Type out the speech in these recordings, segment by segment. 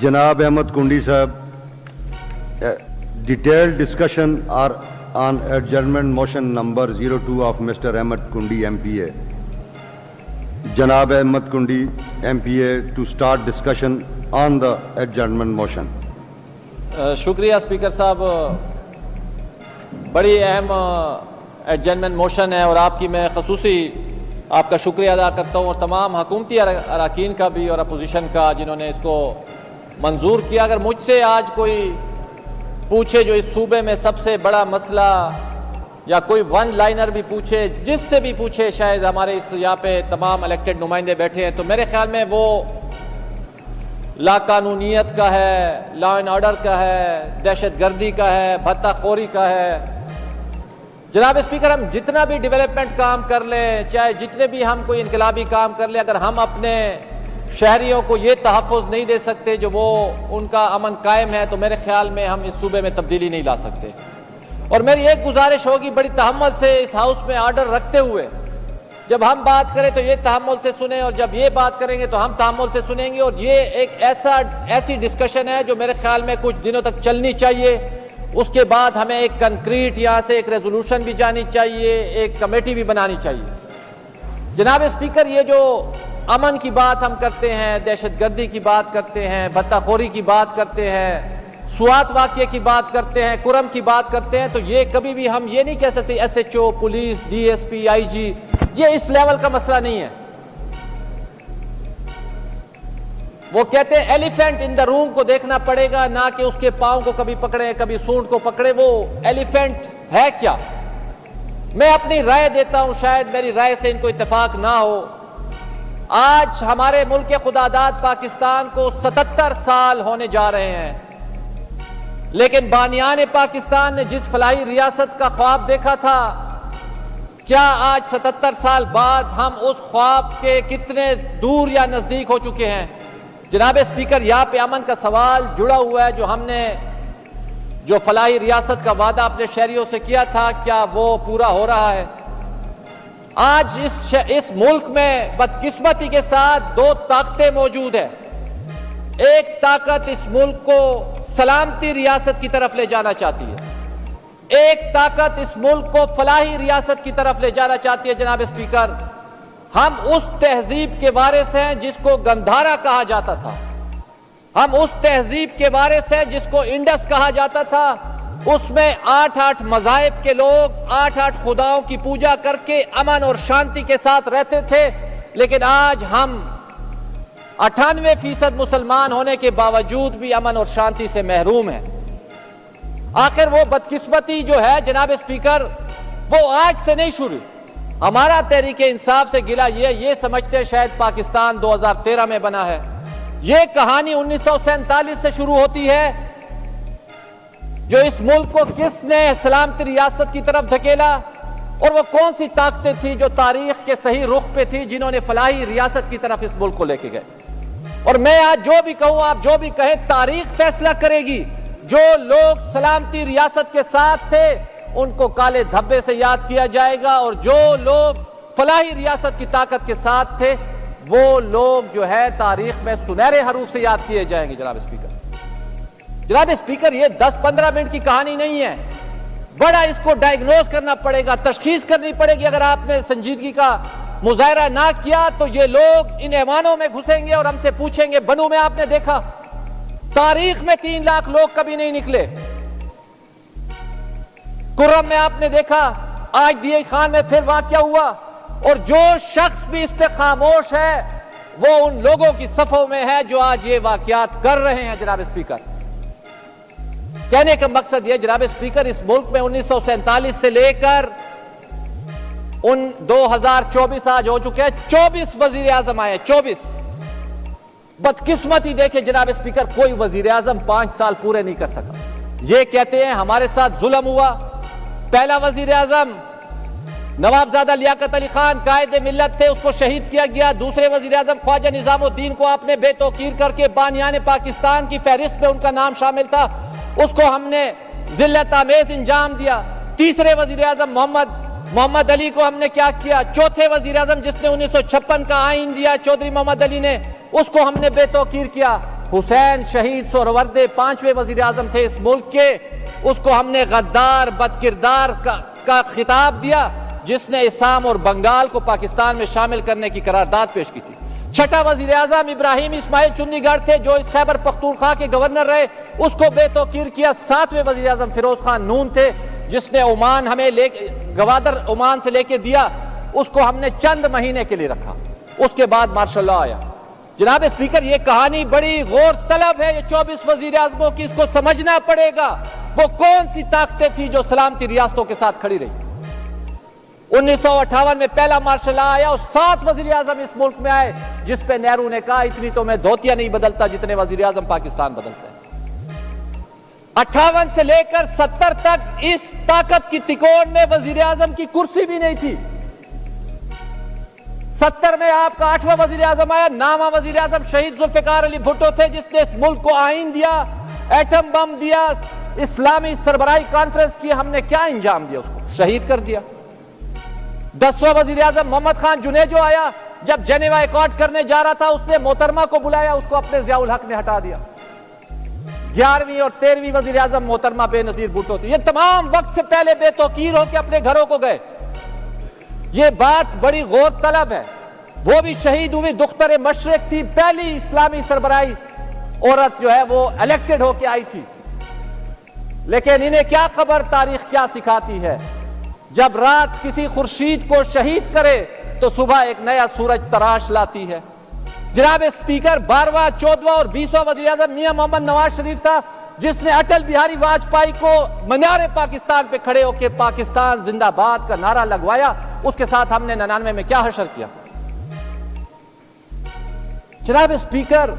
Janab Ahmed Kundi Sahab, detailed discussion are on adjournment motion number 02 of Mr. Ahmed Kundi MPA. Janab Ahmed Kundi MPA to start discussion on the adjournment motion. شکریہ speaker صاحب. بڑی اہم ایڈجرنمنٹ motion ہے اور آپ کی میں خصوصی آپ کا شکریہ ادا کرتا ہوں اور تمام حکومتی اراکین کا بھی اور اپوزیشن کا جنہوں نے اس کو منظور کیا. اگر مجھ سے آج کوئی پوچھے جو اس صوبے میں سب سے بڑا مسئلہ یا کوئی ون لائنر بھی پوچھے, جس سے بھی پوچھے, شاید ہمارے اس یہاں پہ تمام الیکٹڈ نمائندے بیٹھے ہیں, تو میرے خیال میں وہ لا قانونیت کا ہے, لا اینڈ آرڈر کا ہے, دہشت گردی کا ہے, بھتہ خوری کا ہے. جناب اسپیکر, ہم جتنا بھی ڈیولپمنٹ کام کر لیں, چاہے جتنے بھی ہم کوئی انقلابی کام کر لیں, اگر ہم اپنے شہریوں کو یہ تحفظ نہیں دے سکتے جو وہ ان کا امن قائم ہے, تو میرے خیال میں ہم اس صوبے میں تبدیلی نہیں لا سکتے. اور میری ایک گزارش ہوگی, بڑی تحمل سے اس ہاؤس میں آرڈر رکھتے ہوئے جب ہم بات کریں تو یہ تحمل سے سنیں, اور جب یہ بات کریں گے تو ہم تحمل سے سنیں گے. اور یہ ایک ایسی ڈسکشن ہے جو میرے خیال میں کچھ دنوں تک چلنی چاہیے. اس کے بعد ہمیں ایک کنکریٹ یہاں سے ایک ریزولوشن بھی جانی چاہیے, ایک کمیٹی بھی بنانی چاہیے. جناب اسپیکر, یہ جو امن کی بات ہم کرتے ہیں, دہشت گردی کی بات کرتے ہیں, بھتہ خوری کی بات کرتے ہیں, سوات واقعے کی بات کرتے ہیں, کرم کی بات کرتے ہیں, تو یہ کبھی بھی ہم یہ نہیں کہہ سکتے S H O, police, D S P, I G, یہ اس لیول کا مسئلہ نہیں ہے. وہ کہتے ہیں ایلیفینٹ ان دا روم کو دیکھنا پڑے گا, نہ کہ اس کے پاؤں کو کبھی پکڑے کبھی سونڈ کو پکڑے. وہ ایلیفینٹ ہے کیا؟ میں اپنی رائے دیتا ہوں, شاید میری رائے سے ان کو اتفاق نہ ہو. آج ہمارے ملک خدا داد پاکستان کو 77 سال ہونے جا رہے ہیں, لیکن بانیان پاکستان نے جس فلاحی ریاست کا خواب دیکھا تھا, کیا آج 77 سال بعد ہم اس خواب کے کتنے دور یا نزدیک ہو چکے ہیں؟ جناب اسپیکر, یہاں پہ امن کا سوال جڑا ہوا ہے. جو ہم نے جو فلاحی ریاست کا وعدہ اپنے شہریوں سے کیا تھا, کیا وہ پورا ہو رہا ہے؟ آج اس ملک میں بدقسمتی کے ساتھ دو طاقتیں موجود ہیں. ایک طاقت اس ملک کو سلامتی ریاست کی طرف لے جانا چاہتی ہے, ایک طاقت اس ملک کو فلاحی ریاست کی طرف لے جانا چاہتی ہے. جناب اسپیکر, ہم اس تہذیب کے وارث ہیں جس کو گندھارا کہا جاتا تھا, ہم اس تہذیب کے وارث ہیں جس کو انڈس کہا جاتا تھا. اس میں 8 مذاہب کے لوگ 8 خداؤں کی پوجا کر کے امن اور شانتی کے ساتھ رہتے تھے. لیکن آج ہم 98% مسلمان ہونے کے باوجود بھی امن اور شانتی سے محروم ہیں. آخر وہ بدقسمتی جو ہے جناب اسپیکر, وہ آج سے نہیں شروع. ہمارا تحریک انصاف سے گلہ یہ سمجھتے ہیں شاید پاکستان 2013 میں بنا ہے. یہ کہانی 1947 سے شروع ہوتی ہے, جو اس ملک کو کس نے سلامتی ریاست کی طرف دھکیلا, اور وہ کون سی طاقتیں تھیں جو تاریخ کے صحیح رخ پہ تھی, جنہوں نے فلاحی ریاست کی طرف اس ملک کو لے کے گئے. اور میں آج جو بھی کہوں, آپ جو بھی کہیں, تاریخ فیصلہ کرے گی. جو لوگ سلامتی ریاست کے ساتھ تھے ان کو کالے دھبے سے یاد کیا جائے گا, اور جو لوگ فلاحی ریاست کی طاقت کے ساتھ تھے وہ لوگ جو ہے تاریخ میں سنہرے حروف سے یاد کیے جائیں گے. جناب اسپیکر, یہ 10-15 منٹ کی کہانی نہیں ہے, بڑا اس کو ڈائیگنوز کرنا پڑے گا, تشخیص کرنی پڑے گی. اگر آپ نے سنجیدگی کا مظاہرہ نہ کیا تو یہ لوگ ان ایوانوں میں گھسیں گے اور ہم سے پوچھیں گے, بنو میں آپ نے دیکھا تاریخ میں 3 لاکھ لوگ کبھی نہیں نکلے, کرم میں آپ نے دیکھا, آج ڈی آئی خان میں پھر واقعہ ہوا. اور جو شخص بھی اس پہ خاموش ہے وہ ان لوگوں کی صفوں میں ہے جو آج یہ واقعات کر رہے ہیں. جناب اسپیکر, کہنے کا مقصد یہ جناب اسپیکر, اس ملک میں 1947 سے لے کر 2024 آج ہو چکے ہیں, 24 وزیر اعظم آئے, 24. بدقسمتی دیکھے جناب اسپیکر, کوئی وزیر اعظم 5 سال پورے نہیں کر سکا. یہ کہتے ہیں ہمارے ساتھ ظلم ہوا. پہلا وزیر اعظم نوابزادہ لیاقت علی خان قائد ملت تھے, اس کو شہید کیا گیا. دوسرے وزیر اعظم خواجہ نظام الدین کو آپ نے بے توقیر کر کے بانیان پاکستان کی فہرست میں ان کا نام شامل تھا, اس کو ہم نے ذلت آمیز انجام دیا. تیسرے وزیر اعظم محمد علی کو ہم نے کیا کیا. چوتھے وزیر اعظم جس نے 1956 کا آئین دیا, چودھری محمد علی نے, اس کو ہم نے بے توقیر کیا. حسین شہید سہرورد 5ویں وزیر اعظم تھے اس ملک کے، اس کو ہم نے غدار بد کردار کا خطاب دیا، جس نے اسام اور بنگال کو پاکستان میں شامل کرنے کی قرارداد پیش کی تھی۔ چھٹا وزیر اعظم ابراہیم اسماعیل چنی گڑھ تھے جو اس خیبر پختونخوا کے گورنر رہے، اس کو بے توقیر کیا۔ 7ویں وزیر اعظم فیروز خان نون تھے جس نے عمان ہمیں گوادر عمان سے لے کے دیا، اس کو ہم نے چند مہینے کے لیے رکھا، اس کے بعد مارشل لا آیا۔ جناب اسپیکر، یہ کہانی بڑی غور طلب ہے، یہ 24 وزیر اعظموں کی، اس کو سمجھنا پڑے گا وہ کون سی طاقتیں تھی جو سلامتی ریاستوں کے ساتھ کھڑی رہی۔ 1958 میں پہلا مارشل لا آیا اور 7 وزیر اعظم اس ملک میں آئے، جس پہ نہرو نے کہا اتنی تو میں دھوتیاں نہیں بدلتا جتنے وزیر اعظم پاکستان بدلتا ہے۔ 58 سے لے کر 70 تک اس طاقت کی تکون میں وزیر اعظم کی کرسی بھی نہیں تھی۔ 70 میں آپ کا 8واں وزیر اعظم آیا، 9واں وزیر اعظم شہید ذوالفقار علی بھٹو تھے جس نے اس ملک کو آئین دیا، ایٹم بم دیا، اسلامی سربراہی کانفرنس کی، ہم نے کیا انجام دیا؟ اس کو شہید کر دیا۔ 10واں وزیر اعظم محمد خان جنیجو آیا، جب جنیوا ایکارڈ کرنے جا رہا تھا اس نے محترمہ کو بلایا، اس کو اپنے ضیاء الحق نے ہٹا دیا۔ 11ویں اور 13ویں وزیر اعظم محترمہ بے نظیر بھٹو تھی۔ یہ تمام وقت سے پہلے بے توقیر ہو کے اپنے گھروں کو گئے۔ یہ بات بڑی غور طلب ہے۔ وہ بھی شہید ہوئی، دختر مشرق تھی، پہلی اسلامی سربراہی عورت جو ہے وہ الیکٹڈ ہو کے آئی تھی۔ لیکن انہیں کیا خبر تاریخ کیا سکھاتی ہے، جب رات کسی خورشید کو شہید کرے تو صبح ایک نیا سورج تراش لاتی ہے۔ جناب اسپیکر، 12واں 14واں اور 20واں وزیر اعظم میاں محمد نواز شریف تھا جس نے اٹل بہاری واجپئی کو مینار پاکستان پہ کھڑے ہو کے پاکستان زندہ باد کا نعرہ لگوایا۔ اس کے ساتھ ہم نے 99 میں کیا حشر کیا؟ جناب اسپیکر،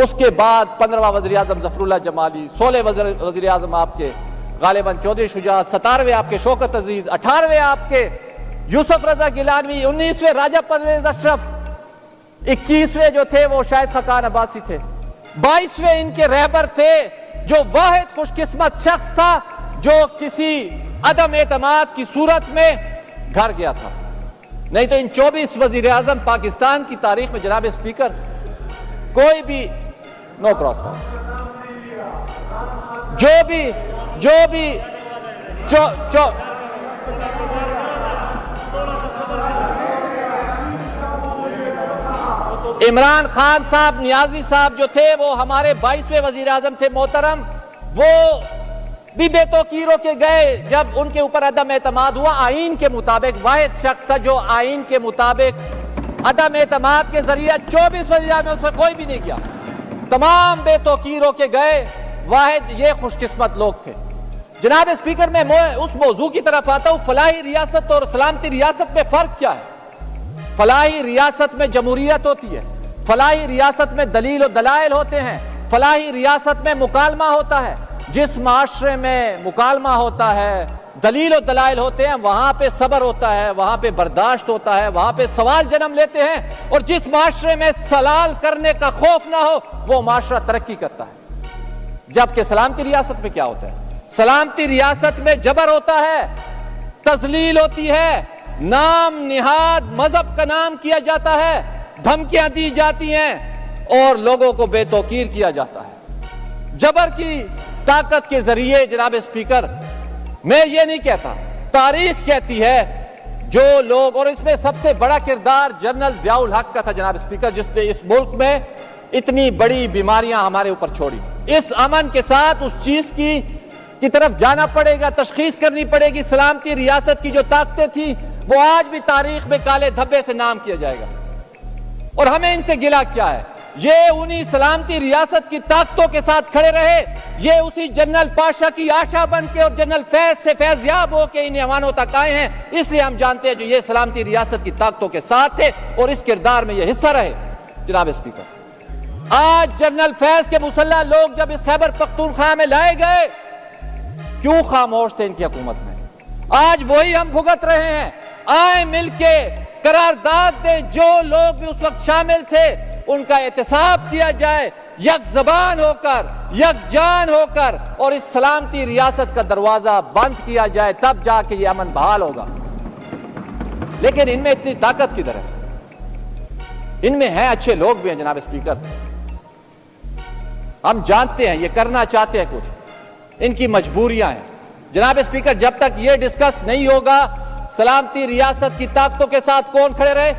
اس کے بعد 15واں وزیر اعظم ظفر اللہ جمالی، 16 وزیر اعظم آپ کے غالباً چودھری شجاعت، 17ویں آپ کے شوکت عزیز، 18ویں آپ کے یوسف رضا گیلانوی، 19ویں راجہ پرویز اشرف، 21ویں جو تھے وہ شاہد خاقان عباسی تھے، 22ویں ان کے رہبر تھے جو واحد خوش قسمت شخص تھا جو کسی عدم اعتماد کی صورت میں گھر گیا تھا۔ نہیں تو ان 24 وزیر اعظم پاکستان کی تاریخ میں جناب اسپیکر کوئی بھی نو کراس جو بھی عمران خان صاحب، نیازی صاحب جو تھے وہ ہمارے 22ویں وزیر اعظم تھے محترم، وہ بھی بے توقیر ہو کے گئے جب ان کے اوپر عدم اعتماد ہوا۔ آئین کے مطابق واحد شخص تھا جو آئین کے مطابق عدم اعتماد کے ذریعے 24 وزیر اعظم سے کوئی بھی نہیں کیا، تمام بے توقیر ہو کے گئے، واحد یہ خوش قسمت لوگ تھے۔ جناب اسپیکر، میں اس موضوع کی طرف آتا ہوں، فلاحی ریاست اور سلامتی ریاست میں فرق کیا ہے؟ فلاحی ریاست میں جمہوریت ہوتی ہے، فلاحی ریاست میں دلیل و دلائل ہوتے ہیں، فلاحی ریاست میں مکالمہ ہوتا ہے۔ جس معاشرے میں مکالمہ ہوتا ہے، دلیل و دلائل ہوتے ہیں، وہاں پہ صبر ہوتا ہے، وہاں پہ برداشت ہوتا ہے، وہاں پہ سوال جنم لیتے ہیں، اور جس معاشرے میں سوال کرنے کا خوف نہ ہو وہ معاشرہ ترقی کرتا ہے۔ جبکہ سلامتی ریاست میں کیا ہوتا ہے؟ سلامتی ریاست میں جبر ہوتا ہے، تذلیل ہوتی ہے، نام نہاد مذہب کا نام کیا جاتا ہے، دھمکیاں دی جاتی ہیں اور لوگوں کو بے توقیر کیا جاتا ہے۔ جبر کی طاقت کے ذریعے جناب اسپیکر، میں یہ نہیں کہتا، تاریخ کہتی ہے جو لوگ، اور اس میں سب سے بڑا کردار جنرل ضیاء الحق کا تھا جناب اسپیکر، جس نے اس ملک میں اتنی بڑی بیماریاں ہمارے اوپر چھوڑی۔ اس امن کے ساتھ اس چیز کی طرف جانا پڑے گا، تشخیص کرنی پڑے گی۔ سلامتی ریاست کی جو طاقتیں تھیں وہ آج بھی تاریخ میں کالے دھبے سے نام کیا جائے گا، اور ہمیں ان سے گلہ کیا ہے؟ یہ انہی سلامتی ریاست کی طاقتوں کے ساتھ کھڑے رہے، یہ اسی جنرل پاشا کی آشا بن کے اور جنرل فیض سے فیض یاب ہو کے ان ایوانوں تک آئے ہیں، اس لیے ہم جانتے ہیں جو یہ سلامتی ریاست کی طاقتوں کے ساتھ تھے اور اس کردار میں یہ حصہ رہے۔ جناب اسپیکر، آج جنرل فیض کے مسلح لوگ جب اس خیبر پختونخوا میں لائے گئے، کیوں خاموش تھے ان کی حکومت میں؟ آج وہی ہم بھگت رہے ہیں۔ آئیں مل کے قرارداد دیں، جو لوگ بھی اس وقت شامل تھے ان کا احتساب کیا جائے، یک زبان ہو کر، یک جان ہو کر، اور اس سلامتی ریاست کا دروازہ بند کیا جائے، تب جا کے یہ امن بحال ہوگا۔ لیکن ان میں اتنی طاقت کدھر ہے؟ ان میں ہیں اچھے لوگ بھی ہیں جناب اسپیکر، ہم جانتے ہیں یہ کرنا چاہتے ہیں کچھ, ان کی مجبوریاں ہیں. جناب اسپیکر, جب تک یہ ڈسکس نہیں ہوگا سلامتی ریاست کی طاقتوں کے ساتھ کون کھڑے رہے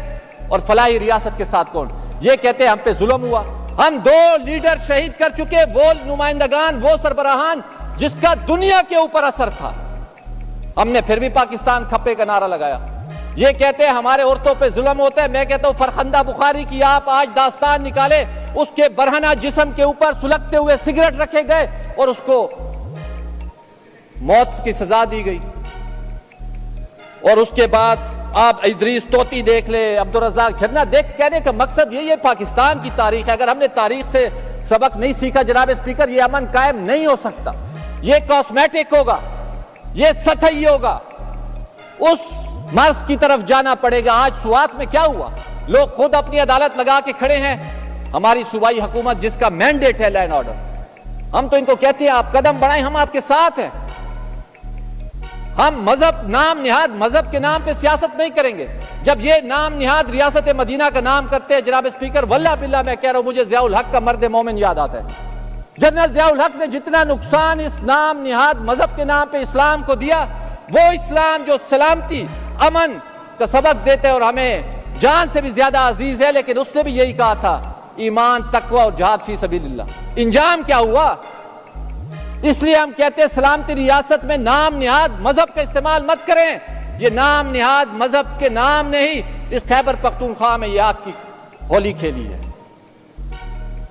اور فلاحی ریاست کے ساتھ کون, یہ کہتے ہیں ہم پہ ظلم ہوا. ہم 2 لیڈر شہید کر چکے, وہ نمائندگان, وہ سربراہان جس کا دنیا کے اوپر اثر تھا, ہم نے پھر بھی پاکستان کھپے کا نعرہ لگایا. یہ کہتے ہیں ہمارے عورتوں پہ ظلم ہوتا ہے. میں کہتا ہوں فرخندہ بخاری کی آپ آج داستان نکالے, اس کے برہنہ جسم کے اوپر سلگتے ہوئے سگریٹ رکھے گئے اور اس کو موت کی سزا دی گئی. اور اس کے بعد آپ ادریس توتی دیکھ لے, عبدالرزاق جھرنا دیکھ. کہنے کا مقصد یہ پاکستان کی تاریخ ہے. اگر ہم نے تاریخ سے سبق نہیں سیکھا جناب اسپیکر, یہ امن قائم نہیں ہو سکتا. یہ کاسمیٹک ہوگا, یہ سطحی ہوگا, اس مرض کی طرف جانا پڑے گا. آج سوات میں کیا ہوا, لوگ خود اپنی عدالت لگا کے کھڑے ہیں. ہماری صوبائی حکومت جس کا مینڈیٹ ہے لینڈ آرڈر, ہم تو ان کو کہتے ہیں آپ قدم بڑھائیں, ہم آپ کے ساتھ ہیں. ہم مذہب نام نہاد مذہب کے نام پہ سیاست نہیں کریں گے. جب یہ نام نہاد ریاست مدینہ کا نام کرتے ہیں جناب اسپیکر, واللہ باللہ میں کہہ رہا ہوں, مجھے ضیاء الحق کا مرد مومن یاد آتا ہے. جنرل ضیاء الحق نے جتنا نقصان اس نام نہاد مذہب کے نام پہ اسلام کو دیا, وہ اسلام جو سلامتی امن کا سبق دیتے اور ہمیں جان سے بھی زیادہ عزیز ہے, لیکن اس نے بھی یہی کہا تھا ایمان, تقوی اور جہاد فی سبیل اللہ. انجام کیا ہوا؟ اس لیے ہم کہتے ہیں سلامتی ریاست میں نام نہاد مذہب کا استعمال مت کریں. یہ نام نہاد مذہب کے نام نے ہی اس خیبر پختونخوا میں یہ آگ کی ہولی کھیلی ہے.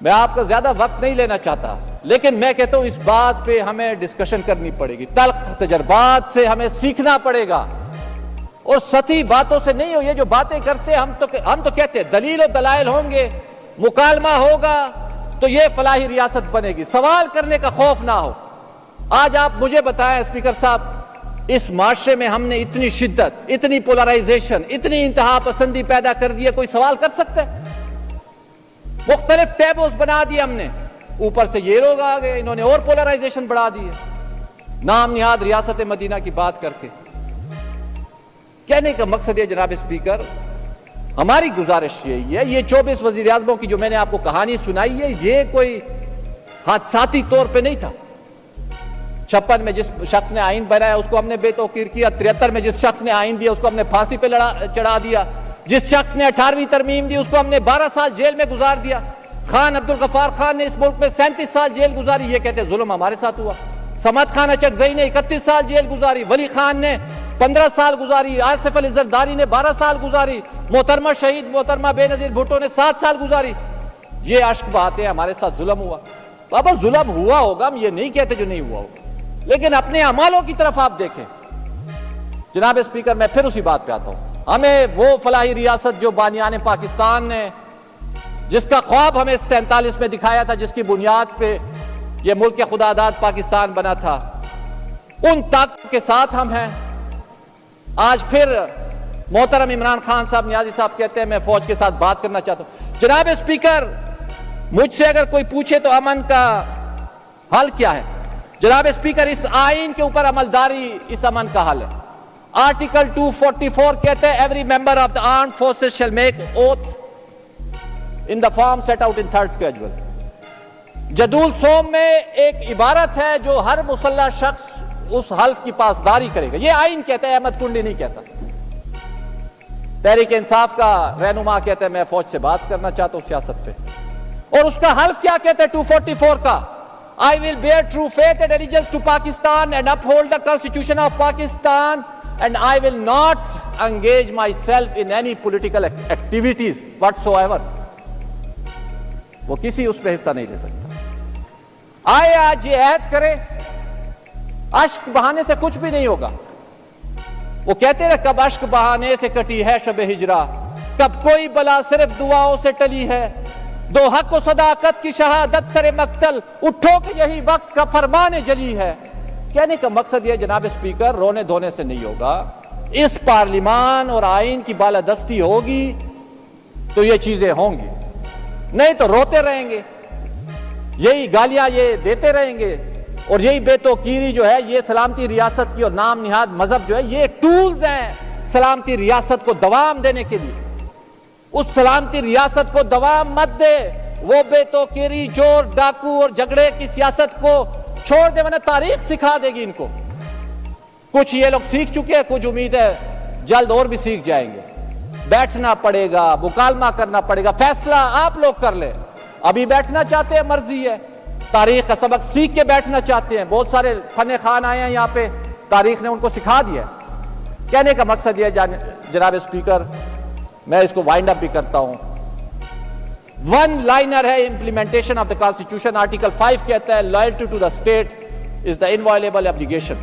میں آپ کا زیادہ وقت نہیں لینا چاہتا, لیکن میں کہتا ہوں اس بات پہ ہمیں ڈسکشن کرنی پڑے گی. تلخ تجربات سے ہمیں سیکھنا پڑے گا اور سطحی باتوں سے نہیں ہو. یہ جو باتیں کرتے ہیں ہم تو کہتے ہیں دلیل و دلائل ہوں گے, مکالمہ ہوگا تو یہ فلاحی ریاست بنے گی. سوال کرنے کا خوف نہ ہو. آج آپ مجھے بتائیں اسپیکر صاحب, اس معاشرے میں ہم نے اتنی شدت, اتنی پولرائزیشن, اتنی انتہا پسندی پیدا کر دی ہے, کوئی سوال کر سکتا ہے؟ مختلف ٹیبوز بنا دیے ہم نے, اوپر سے یہ لوگ آ گئے, انہوں نے اور پولرائزیشن بڑھا دی ہے نام نہاد ریاست مدینہ کی بات کر کے. کہنے کا مقصد یہ جناب اسپیکر, ہماری گزارش یہی ہے, یہ 24 وزیر اعظموں کی جو میں نے آپ کو کہانی سنائی ہے, یہ کوئی حادثاتی طور پہ نہیں تھا. 56 میں جس شخص نے آئین بنایا اس کو ہم نے بے توقیر کیا, 73 میں جس شخص نے آئین دیا اس کو ہم نے پھانسی پہ چڑھا دیا, جس شخص نے 18ویں ترمیم دی اس کو ہم نے 12 سال جیل میں گزار دیا. خان عبدالغفار خان نے اس ملک میں 37 سال جیل گزاری. یہ کہتے ظلم ہمارے ساتھ ہوا. صمد خان اچکزئی نے 31 سال جیل گزاری, ولی خان نے 15 سال گزاری, آصف علی زرداری نے 12 سال گزاری, محترمہ شہید محترمہ بے نظیر بھٹو نے 7 سال گزاری. یہ اشک بہاتے ہیں ہمارے ساتھ ظلم ہوا. بابا ظلم ہوا ہوگا, ہم یہ نہیں کہتے جو نہیں ہوا ہوگا, لیکن اپنے اعمالوں کی طرف آپ دیکھیں. جناب اسپیکر, میں پھر اسی بات پہ آتا ہوں. ہمیں وہ فلاحی ریاست جو بانیان پاکستان نے, جس کا خواب ہمیں 47 میں دکھایا تھا, جس کی بنیاد پہ یہ ملک خدا داد پاکستان بنا تھا, ان طاقت کے ساتھ ہم ہیں. آج پھر محترم عمران خان صاحب, نیازی صاحب کہتے ہیں میں فوج کے ساتھ بات کرنا چاہتا ہوں. جناب اسپیکر, مجھ سے اگر کوئی پوچھے تو امن کا حل کیا ہے, جناب اسپیکر اس آئین کے اوپر عملداری اس امن کا حل ہے. آرٹیکل 244 کہتے ہیں every member of the armed forces shall make oath in the form set out in third schedule. جدول سوم میں ایک عبارت ہے جو ہر مسلح شخص اس حلف کی پاسداری کرے گا. یہ آئین کہتا ہے, احمد کنڈی نہیں کہتا. تحریک انصاف کا رہنما کہتا ہے میں فوج سے بات کرنا چاہتا ہوں سیاست پہ, اور اس کا حلف کیا کہتا ہے 244 کا, I will bear true faith and allegiance to Pakistan and uphold the Constitution of Pakistan and I will not engage myself in any political activities whatsoever. وہ کسی اس پہ حصہ نہیں لے سکتا. آئے آج یہ عہد کرے, اشک بہانے سے کچھ بھی نہیں ہوگا. وہ کہتے رہے کب اشک بہانے سے کٹی ہے شب ہجرا, کب کوئی بلا صرف دعاؤں سے ٹلی ہے, دو حق و صداقت کی شہادت سر مقتل, اٹھو کہ یہی وقت کا فرمان جلی ہے. کہنے کا مقصد یہ جناب اسپیکر, رونے دھونے سے نہیں ہوگا. اس پارلیمان اور آئین کی بالادستی ہوگی تو یہ چیزیں ہوں گی, نہیں تو روتے رہیں گے, یہی گالیاں یہ دیتے رہیں گے, اور یہی بے توقیری جو ہے یہ سلامتی ریاست کی اور نام نہاد مذہب جو ہے یہ ٹولز ہیں سلامتی ریاست کو دوام دینے کے لیے. اس سلامتی ریاست کو دوام مت دے, وہ بے توقیری چور ڈاکو اور جھگڑے کی سیاست کو چھوڑ دے ورنہ تاریخ سکھا دے گی ان کو. کچھ یہ لوگ سیکھ چکے ہیں, کچھ امید ہے جلد اور بھی سیکھ جائیں گے. بیٹھنا پڑے گا, مکالمہ کرنا پڑے گا, فیصلہ آپ لوگ کر لیں. ابھی بیٹھنا چاہتے ہیں مرضی ہے, تاریخ کا سبق سیکھ کے بیٹھنا چاہتے ہیں. بہت سارے فن خوان آئے ہیں یہاں پہ, تاریخ نے ان کو سکھا دیا. کہنے کا مقصد یہ جناب اسپیکر, میں اس کو وائنڈ اپ بھی کرتا ہوں. ون لائنر ہے implementation of the constitution. Article 5 کہتا ہے loyalty to the state is the inviolable obligation,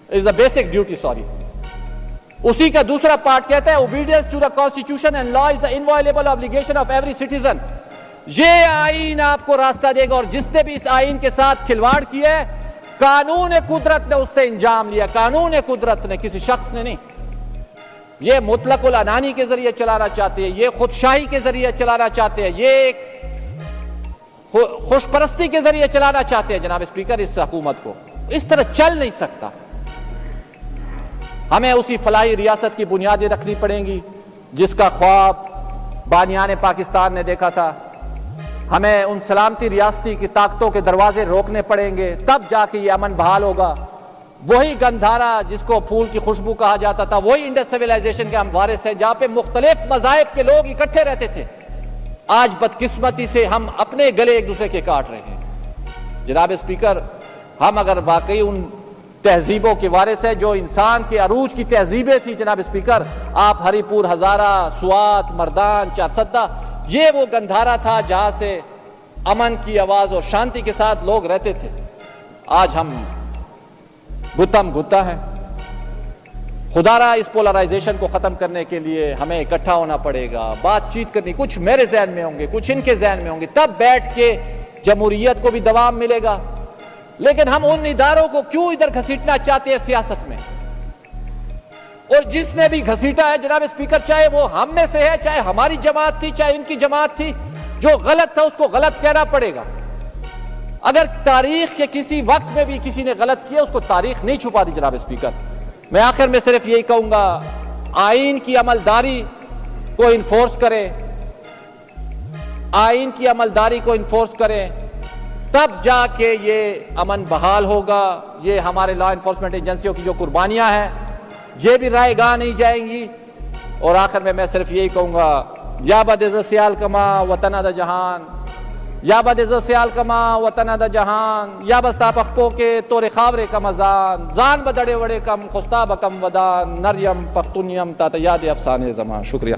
is the basic duty, sorry. اسی کا دوسرا پارٹ کہتا ہے obedience to the constitution and law is the inviolable obligation of every citizen. یہ آئین آپ کو راستہ دے گا, اور جس نے بھی اس آئین کے ساتھ کھلواڑ کیا ہے, قانون قدرت نے اس سے انجام لیا. قانون قدرت نے, کسی شخص نے نہیں. یہ مطلق العنانی کے ذریعے چلانا چاہتے ہیں, یہ خودشاہی کے ذریعے چلانا چاہتے ہیں, یہ ایک خوش پرستی کے ذریعے چلانا چاہتے ہیں. جناب اسپیکر, اس حکومت کو اس طرح چل نہیں سکتا. ہمیں اسی فلاحی ریاست کی بنیادیں رکھنی پڑیں گی جس کا خواب بانیان پاکستان نے دیکھا تھا. ہمیں ان سلامتی ریاستی کی طاقتوں کے دروازے روکنے پڑیں گے, تب جا کے یہ امن بحال ہوگا. وہی گندھارا جس کو پھول کی خوشبو کہا جاتا تھا, وہی انڈس سویلائزیشن کے ہم وارث ہیں, جہاں پہ مختلف مذاہب کے لوگ اکٹھے رہتے تھے. آج بدقسمتی سے ہم اپنے گلے ایک دوسرے کے کاٹ رہے ہیں. جناب اسپیکر, ہم اگر واقعی ان تہذیبوں کے وارث ہیں جو انسان کے عروج کی تہذیبیں تھی, جناب اسپیکر, آپ ہری پور, ہزارہ, سوات, مردان, چارسدہ, یہ وہ گندھارا تھا جہاں سے امن کی آواز اور شانتی کے ساتھ لوگ رہتے تھے. آج ہم گتم گتا ہیں. خدا را اس پولرائزیشن کو ختم کرنے کے لیے ہمیں اکٹھا ہونا پڑے گا, بات چیت کرنی. کچھ میرے ذہن میں ہوں گے, کچھ ان کے ذہن میں ہوں گے, تب بیٹھ کے جمہوریت کو بھی دوام ملے گا. لیکن ہم ان اداروں کو کیوں ادھر گھسیٹنا چاہتے ہیں سیاست میں؟ اور جس نے بھی گھسیٹا ہے جناب اسپیکر, چاہے وہ ہم میں سے ہے, چاہے ہماری جماعت تھی, چاہے ان کی جماعت تھی, جو غلط تھا اس کو غلط کہنا پڑے گا. اگر تاریخ کے کسی وقت میں بھی کسی نے غلط کیا, اس کو تاریخ نہیں چھپا دی. جناب اسپیکر, میں آخر میں صرف یہی کہوں گا, آئین کی عملداری کو انفورس کریں, آئین کی عملداری کو انفورس کریں, تب جا کے یہ امن بحال ہوگا. یہ ہمارے لا انفورسمنٹ ایجنسیوں کی جو قربانیاں ہیں یہ بھی رائے گاہ نہیں جائیں گی. اور آخر میں صرف یہی کہوں گا, یا بد عزت سیال کما وطن دا جہان, یا بد عزت سیال کما وطن دا جہان, یا بستا پخپو کے تور خاورے کا مزان, زان بدڑے وڑے کم خستا بکم ودان, نریم پختونیم تا یاد افسانے زمان. شکریہ.